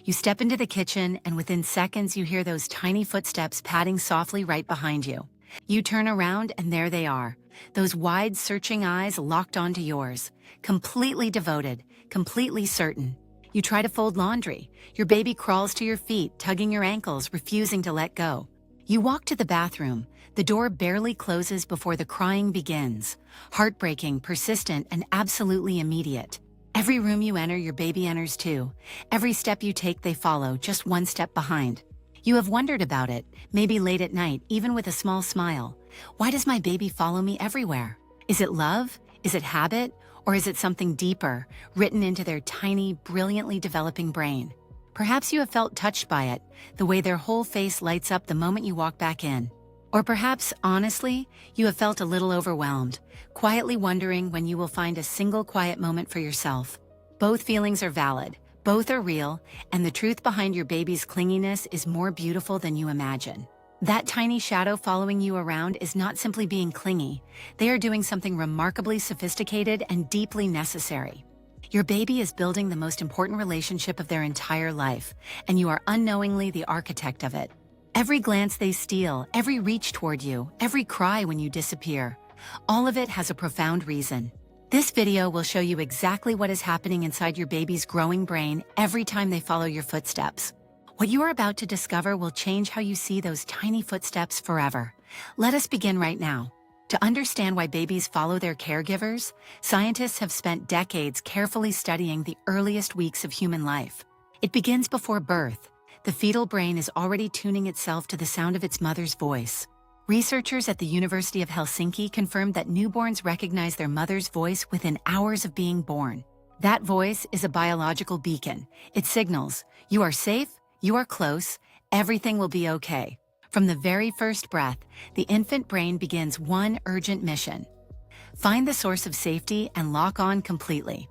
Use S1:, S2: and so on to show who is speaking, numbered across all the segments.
S1: You step into the kitchen, and within seconds, you hear those tiny footsteps padding softly right behind you. You turn around, and there they are, those wide, searching eyes locked onto yours, completely devoted, completely certain. You try to fold laundry. Your baby crawls to your feet, tugging your ankles, refusing to let go. You walk to the bathroom. The door barely closes before the crying begins. Heartbreaking, persistent, and absolutely immediate. Every room you enter, your baby enters too. Every step you take, they follow, just one step behind. You have wondered about it, maybe late at night, even with a small smile. Why does my baby follow me everywhere? Is it love? Is it habit? Or is it something deeper, written into their tiny, brilliantly developing brain? Perhaps you have felt touched by it, the way their whole face lights up the moment you walk back in. Or perhaps, honestly, you have felt a little overwhelmed, quietly wondering when you will find a single quiet moment for yourself. Both feelings are valid, both are real, and the truth behind your baby's clinginess is more beautiful than you imagine. That tiny shadow following you around is not simply being clingy. They are doing something remarkably sophisticated and deeply necessary. Your baby is building the most important relationship of their entire life, and you are unknowingly the architect of it. Every glance they steal, every reach toward you, every cry when you disappear, all of it has a profound reason. This video will show you exactly what is happening inside your baby's growing brain every time they follow your footsteps. What you are about to discover will change how you see those tiny footsteps forever. Let us begin right now. To understand why babies follow their caregivers, scientists have spent decades carefully studying the earliest weeks of human life. It begins before birth. The fetal brain is already tuning itself to the sound of its mother's voice. Researchers at the University of Helsinki confirmed that newborns recognize their mother's voice within hours of being born. That voice is a biological beacon. It signals, you are safe, you are close, everything will be okay. From the very first breath, the infant brain begins one urgent mission: find the source of safety and lock on completely.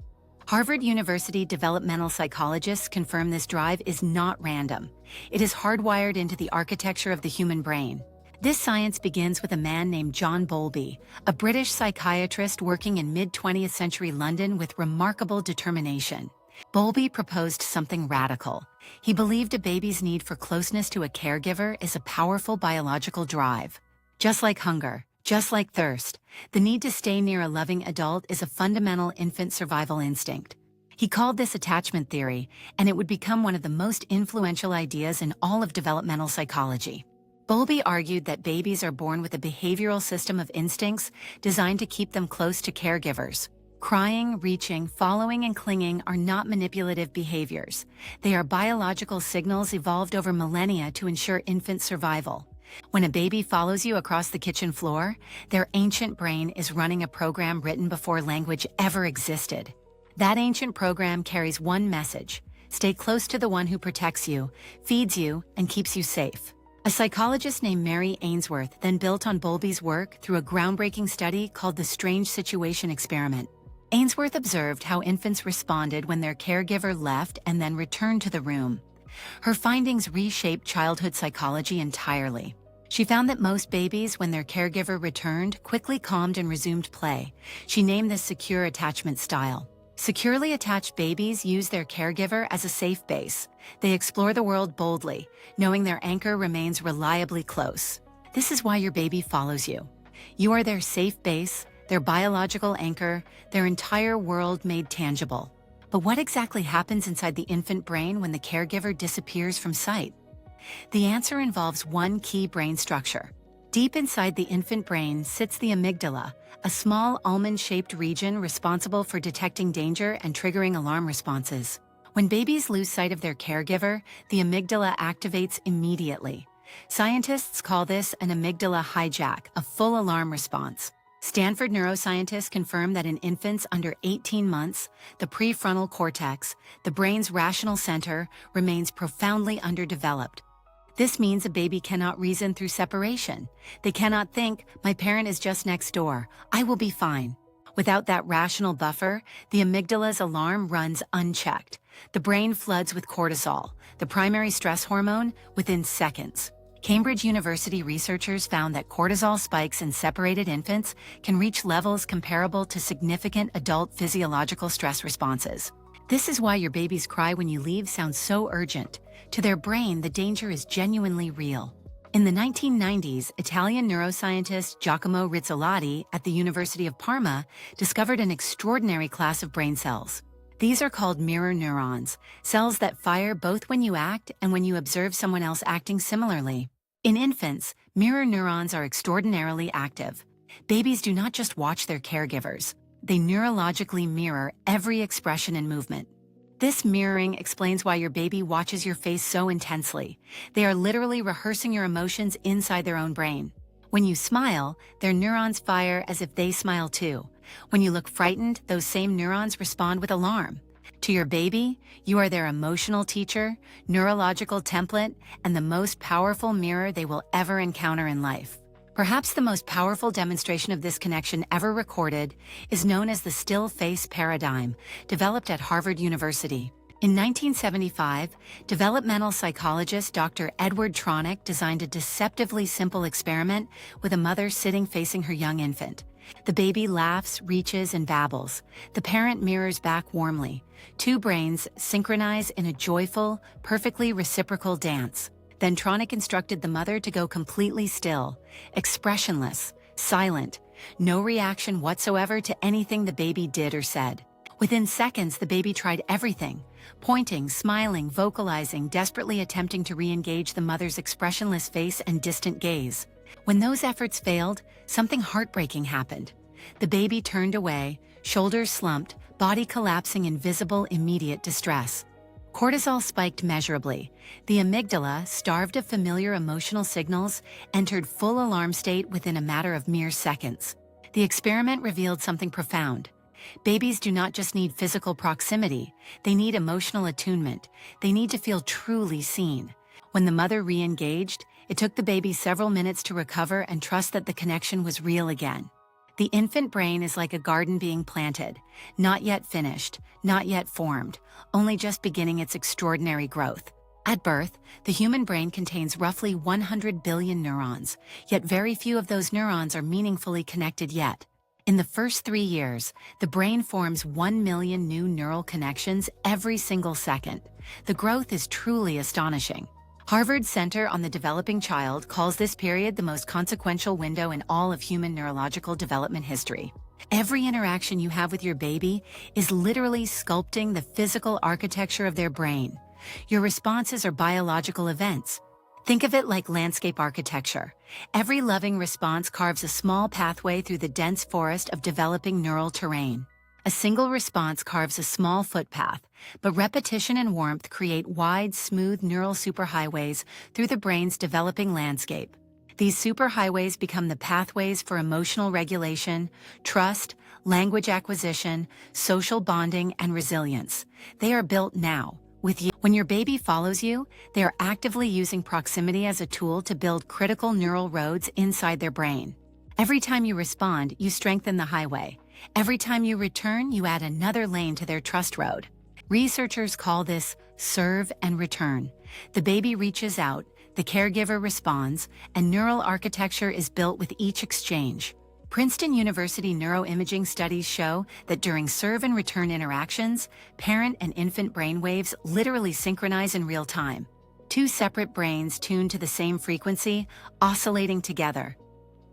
S1: Harvard University developmental psychologists confirm this drive is not random. It is hardwired into the architecture of the human brain. This science begins with a man named John Bowlby, a British psychiatrist working in mid-20th century London with remarkable determination. Bowlby proposed something radical. He believed a baby's need for closeness to a caregiver is a powerful biological drive. Just like hunger, just like thirst, the need to stay near a loving adult is a fundamental infant survival instinct. He called this attachment theory, and it would become one of the most influential ideas in all of developmental psychology. Bowlby argued that babies are born with a behavioral system of instincts designed to keep them close to caregivers. Crying, reaching, following, and clinging are not manipulative behaviors. They are biological signals evolved over millennia to ensure infant survival. When a baby follows you across the kitchen floor, their ancient brain is running a program written before language ever existed. That ancient program carries one message: stay close to the one who protects you, feeds you, and keeps you safe. A psychologist named Mary Ainsworth then built on Bowlby's work through a groundbreaking study called the Strange Situation Experiment. Ainsworth observed how infants responded when their caregiver left and then returned to the room. Her findings reshaped childhood psychology entirely. She found that most babies, when their caregiver returned, quickly calmed and resumed play. She named this secure attachment style. Securely attached babies use their caregiver as a safe base. They explore the world boldly, knowing their anchor remains reliably close. This is why your baby follows you. You are their safe base, their biological anchor, their entire world made tangible. But what exactly happens inside the infant brain when the caregiver disappears from sight? The answer involves one key brain structure. Deep inside the infant brain sits the amygdala, a small almond-shaped region responsible for detecting danger and triggering alarm responses. When babies lose sight of their caregiver, the amygdala activates immediately. Scientists call this an amygdala hijack, a full alarm response. Stanford neuroscientists confirm that in infants under 18 months, the prefrontal cortex, the brain's rational center, remains profoundly underdeveloped. This means a baby cannot reason through separation. They cannot think, my parent is just next door, I will be fine. Without that rational buffer, the amygdala's alarm runs unchecked. The brain floods with cortisol, the primary stress hormone, within seconds. Cambridge University researchers found that cortisol spikes in separated infants can reach levels comparable to significant adult physiological stress responses. This is why your baby's cry when you leave sounds so urgent. To their brain, the danger is genuinely real. In the 1990s, Italian neuroscientist Giacomo Rizzolatti at the University of Parma discovered an extraordinary class of brain cells. These are called mirror neurons, cells that fire both when you act and when you observe someone else acting similarly. In infants, mirror neurons are extraordinarily active. Babies do not just watch their caregivers. They neurologically mirror every expression and movement. This mirroring explains why your baby watches your face so intensely. They are literally rehearsing your emotions inside their own brain. When you smile, their neurons fire as if they smile too. When you look frightened, those same neurons respond with alarm. To your baby, you are their emotional teacher, neurological template, and the most powerful mirror they will ever encounter in life. Perhaps the most powerful demonstration of this connection ever recorded is known as the still face paradigm, developed at Harvard University. In 1975, developmental psychologist Dr. Edward Tronick designed a deceptively simple experiment with a mother sitting facing her young infant. The baby laughs, reaches, and babbles. The parent mirrors back warmly. Two brains synchronize in a joyful, perfectly reciprocal dance. Then Tronick instructed the mother to go completely still, expressionless, silent, no reaction whatsoever to anything the baby did or said. Within seconds, the baby tried everything, pointing, smiling, vocalizing, desperately attempting to re-engage the mother's expressionless face and distant gaze. When those efforts failed, something heartbreaking happened. The baby turned away, shoulders slumped, body collapsing in visible, immediate distress. Cortisol spiked measurably. The amygdala, starved of familiar emotional signals, entered full alarm state within a matter of mere seconds. The experiment revealed something profound. Babies do not just need physical proximity, they need emotional attunement. They need to feel truly seen. When the mother re-engaged, it took the baby several minutes to recover and trust that the connection was real again. The infant brain is like a garden being planted, not yet finished, not yet formed, only just beginning its extraordinary growth. At birth, the human brain contains roughly 100 billion neurons, yet very few of those neurons are meaningfully connected yet. In the first 3 years, the brain forms 1 million new neural connections every single second. The growth is truly astonishing. Harvard's Center on the Developing Child calls this period the most consequential window in all of human neurological development history. Every interaction you have with your baby is literally sculpting the physical architecture of their brain. Your responses are biological events. Think of it like landscape architecture. Every loving response carves a small pathway through the dense forest of developing neural terrain. A single response carves a small footpath, but repetition and warmth create wide, smooth neural superhighways through the brain's developing landscape. These superhighways become the pathways for emotional regulation, trust, language acquisition, social bonding, and resilience. They are built now, with you. When your baby follows you, they are actively using proximity as a tool to build critical neural roads inside their brain. Every time you respond, you strengthen the highway. Every time you return, you add another lane to their trust road. Researchers call this serve and return. The baby reaches out, the caregiver responds, and neural architecture is built with each exchange. Princeton University neuroimaging studies show that during serve and return interactions, parent and infant brain waves literally synchronize in real time. Two separate brains tuned to the same frequency, oscillating together.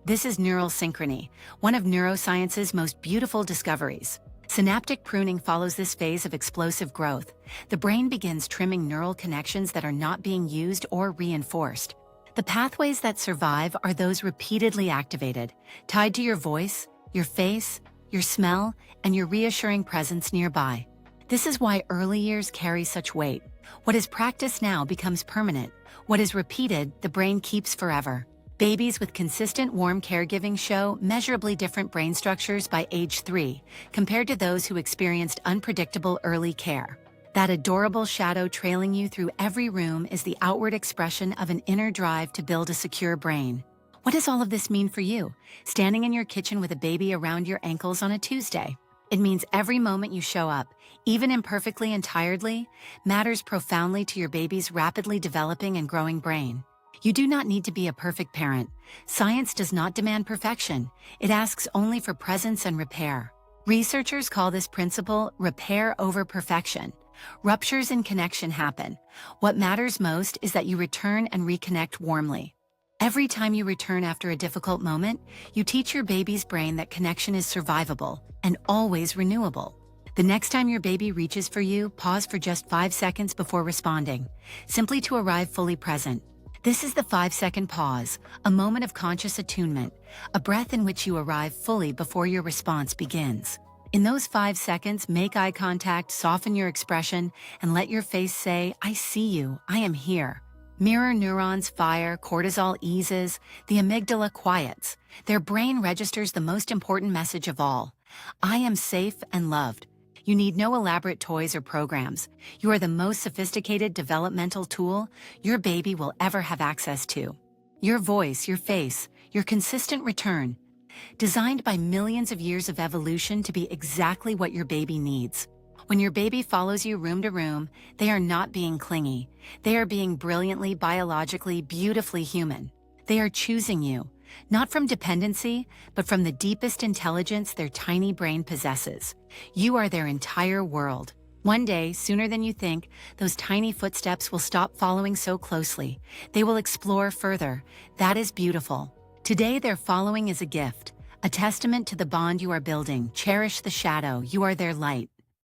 S1: This is neural synchrony, one of neuroscience's most beautiful discoveries. Synaptic pruning follows this phase of explosive growth. The brain begins trimming neural connections that are not being used or reinforced. The pathways that survive are those repeatedly activated, tied to your voice, your face, your smell, and your reassuring presence nearby. This is why early years carry such weight. What is practiced now becomes permanent. What is repeated, the brain keeps forever. Babies with consistent warm caregiving show measurably different brain structures by age 3, compared to those who experienced unpredictable early care. That adorable shadow trailing you through every room is the outward expression of an inner drive to build a secure brain. What does all of this mean for you, standing in your kitchen with a baby around your ankles on a Tuesday? It means every moment you show up, even imperfectly and tiredly, matters profoundly to your baby's rapidly developing and growing brain. You do not need to be a perfect parent. Science does not demand perfection. It asks only for presence and repair. Researchers call this principle repair over perfection. Ruptures in connection happen. What matters most is that you return and reconnect warmly. Every time you return after a difficult moment, you teach your baby's brain that connection is survivable and always renewable. The next time your baby reaches for you, pause for just 5 seconds before responding, simply to arrive fully present. This is the 5-second pause, a moment of conscious attunement, a breath in which you arrive fully before your response begins. In those 5 seconds, make eye contact, soften your expression, and let your face say, "I see you, I am here." Mirror neurons fire, cortisol eases, the amygdala quiets. Their brain registers the most important message of all: I am safe and loved. You need no elaborate toys or programs. You are the most sophisticated developmental tool your baby will ever have access to. Your voice, your face, your consistent return, designed by millions of years of evolution to be exactly what your baby needs. When your baby follows you room to room, they are not being clingy. They are being brilliantly, biologically, beautifully human. They are choosing you, not from dependency, but from the deepest intelligence their tiny brain possesses. You are their entire world. One day, sooner than you think, those tiny footsteps will stop following so closely. They will explore further. That is beautiful. Today, their following is a gift, a testament to the bond you are building. Cherish the shadow. You are their light.